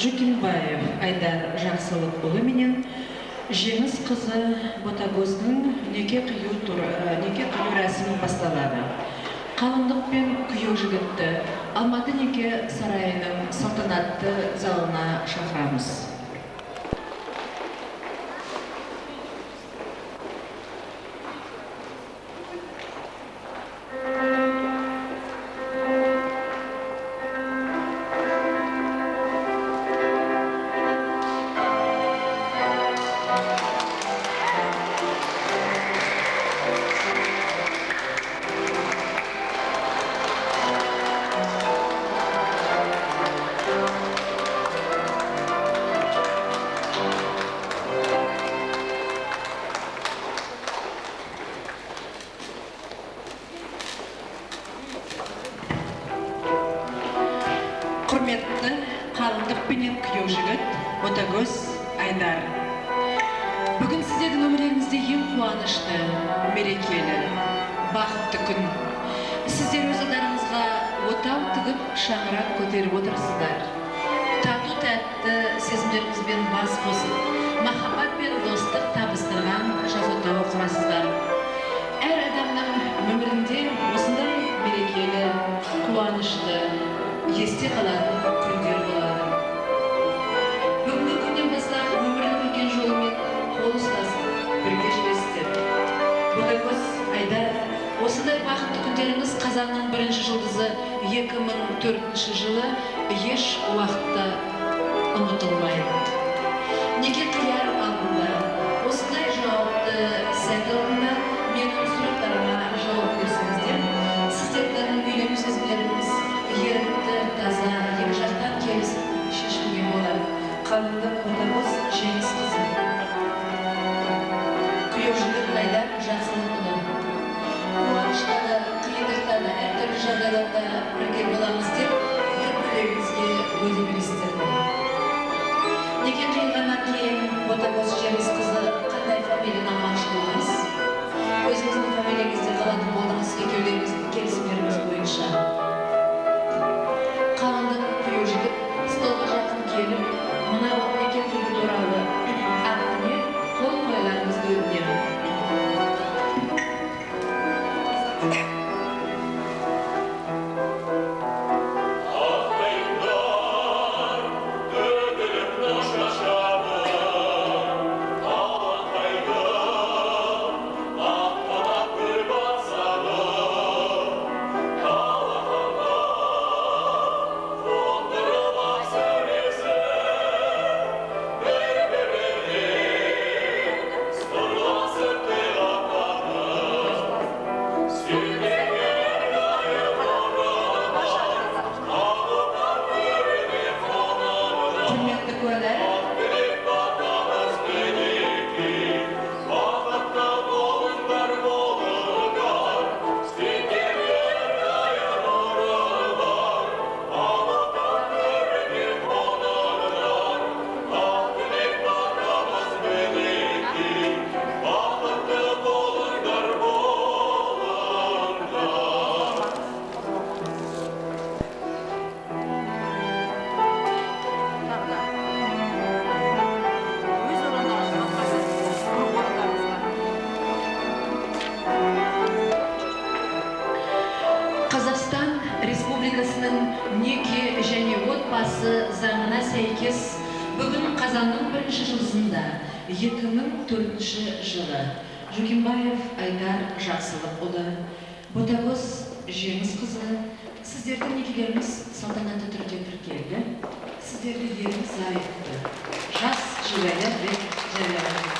Жукимбаев Айдар Жақсылықұлы менен жеңіс қызы Ботагөздің неке қию рәсімі басталады. Қалыңдық пен күйеу жігітті Алматы неке сарайының салтанатты залына шақырамыз. Құрметті қалыңдық пенен күйеу жігіт Ботагөз Айдар. Бүгін сіздердің өміріңізде ең қуанышты, мерекелі, бақытты күн. Сіздер өз алдарыңызға отау тігіп, шаңырақ көтеріп отырсыздар. Тату тәтті сезімдеріңізбен бас қосып, махаббат пен достық табыстырған жас отауы құрасыздар. Әр адамның өмірінде осындай мерекелі, қуанышты, есте қалатын күндер болады. Бүгінгі күннен бастап өмірлік үлкен жолымен қол ұстасып, бірге жүресіздер. Ботагөз Айдар, осындай бақытты күндеріңіз қазанның 1-ші жұлдызы 2004 жылы еш уақытта ұмытылмайды. Неке қияр алдында, осындай жауапты сәт алдында менің сұрақтарыма жауап берсеңіздер, сіздердің үйлену сезімдеріңіз ерікті, таза, екі жақтан келісіп шешімге болады. Қалыңдық Ботагөз жеңіс қызы. Күйеу жігіт Айдар Жақсылықұлы. Қуанышта да, қиындықта да, әртүрлі жағдайларда бірге боламыз деп, бір-бірлеріңізге уәде бересіздер. Неке қиылғаннан кейін Ботагөз жеңіс қызы қандай фамилияны алмақшы болдыңыз? Өзіңіздің фамилияңызды қалатын болдыңыз, екеулеріңіздің келісімдеріңіз бойынша. Қалыңдық күйеу жігіт столға жақын келіп, мынау неке қию туралы актіне қол қоюларыңызды өтінемін. Қазақстан Республикасының неке және отбасы заңына сәйкес бүгін қазанның 1-ші жұлдызында 2004 жылы Жукимбаев Айдар Жақсылықұлы, Ботагөз жеңіс қызы, сіздердің некелеріңіз салтанатты түрде тіркелді. Сіздерді ерлі зайыпты, жас жібәлі деп жариялаймыз.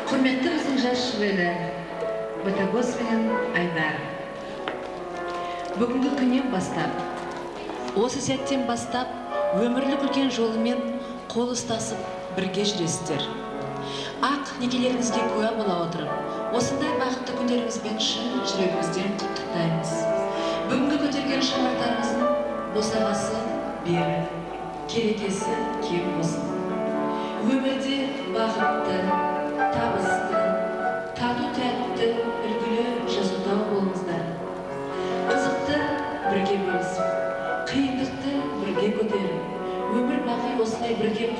Құрметті біздің жас жібәлі Ботагөз бен Айдар. Бүгінгі күннен бастап, осы сәттен бастап, өмірлік үлкен жолымен қол ұстасып бірге жүресіздер. Ақ некелеріңізге куә бола отырып, осындай бақытты күндеріңізбен шын жүрегімізден құттықтаймыз. Бүгінгі көтерген шаңырақтарыңыздың босағасы бері, керекесі кем болсын. Өмірде бақытты, табысты, тату тәтті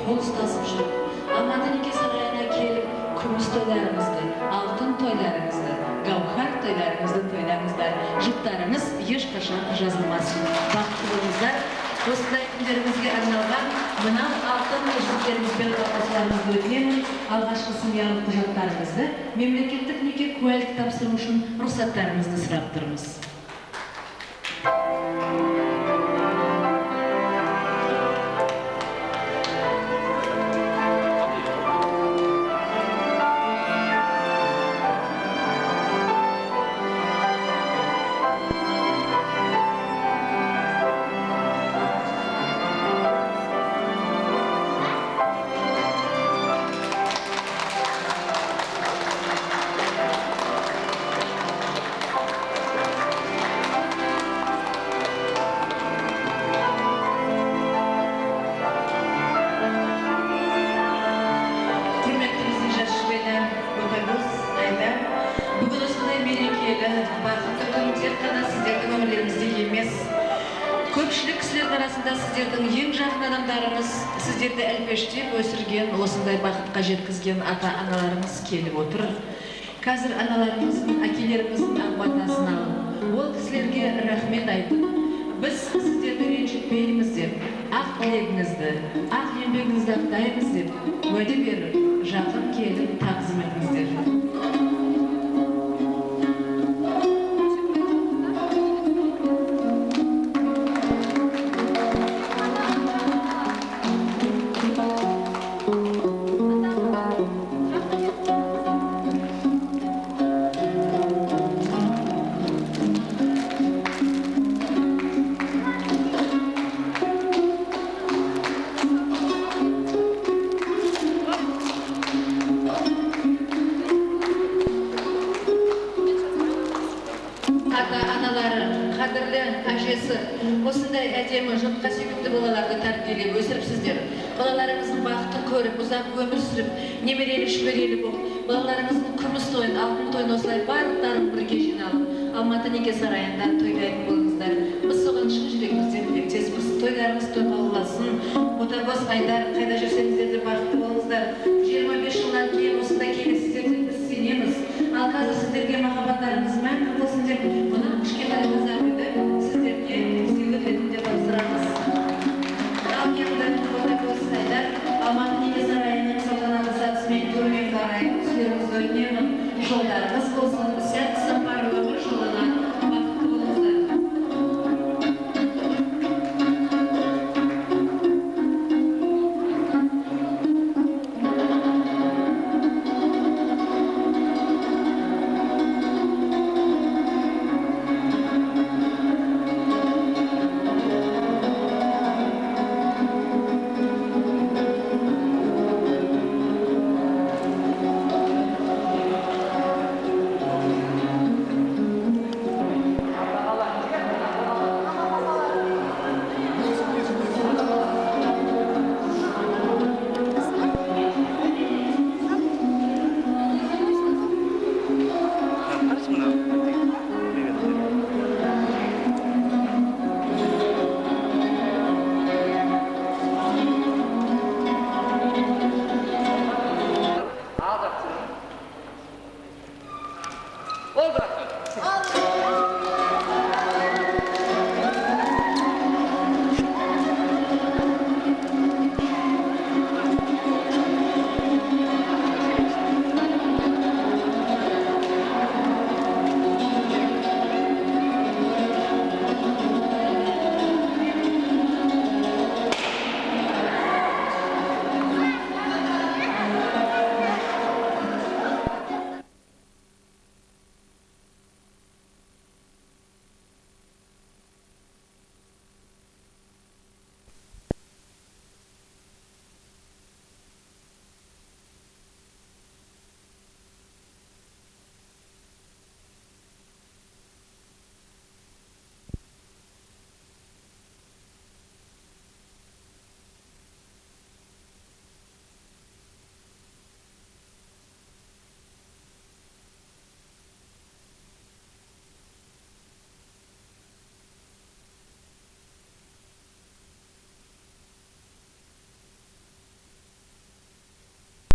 kol ustasып жүріп, Алматы неке сарайына келіп, күміс тойларыңызды, алтын тойларыңызды, гауһар тойларыңызды тойлаңыздар. Жұптарыңыз ешқашан жазылмасын. Бақытты болыңыздар. Осындай күндеріңізге арналған мынау алтын жүлдеріңізбен қоштасуларыңызды өтінемін. Алғашқы семьялық құжаттарыңызды мемлекеттік неке куәлік тапсыру үшін рұқсаттарыңызды сұрап тұрмыз. Көпшілік кісілердің арасында сіздердің ең жақын адамдарыңыз, сіздерді әлпештеп өсірген, осындай бақытқа жеткізген ата-аналарыңыз келіп отыр. Қазір аналарыңыздың, әкелеріңіздің ақ-батасын алып, ол кісілерге рахмет айтып, біз сіздерді ренжітпейміз деп, ақ тілегіңізді, ақ еңбегіңізді ақтаймыз деп, уәде беріп, жақын келіп тағзым етіңіздер. Осындай әдемі, жұртқа сүйікті балаларды тәрбиелеп өсіріпсіздер. Балаларыңыздың бақытын көріп, ұзақ өмір сүріп, немерелі-шөберелі болып, балаларыңыздың күміс тойын, алтын тойын осылай барлықтарын бірге жиналып, Алматы неке сарайында тойлайтын болыңыздар. Біз соған шын жүрегімізден тілектеспіз. Тойларыңыз тойға ұласын. Ботагөз Айдар, қайда жүрсеңіздер де бақытты болыңыздар. 25 жылдан кейін осындай келесіздерден біз сенеміз. Ал қазір сіздерге махаббаттарыңыз мәңгі болсын деп, мына кішкентай назарымды сіздерге сыйлық ретінде тапсырамыз. Ал енді Ботагөз Айдар, Алматы неке сарайының салтанатты сатысымен көрмек қарай, сіздеріңізді өтінемін. Жолдарыңыз болсын, сәт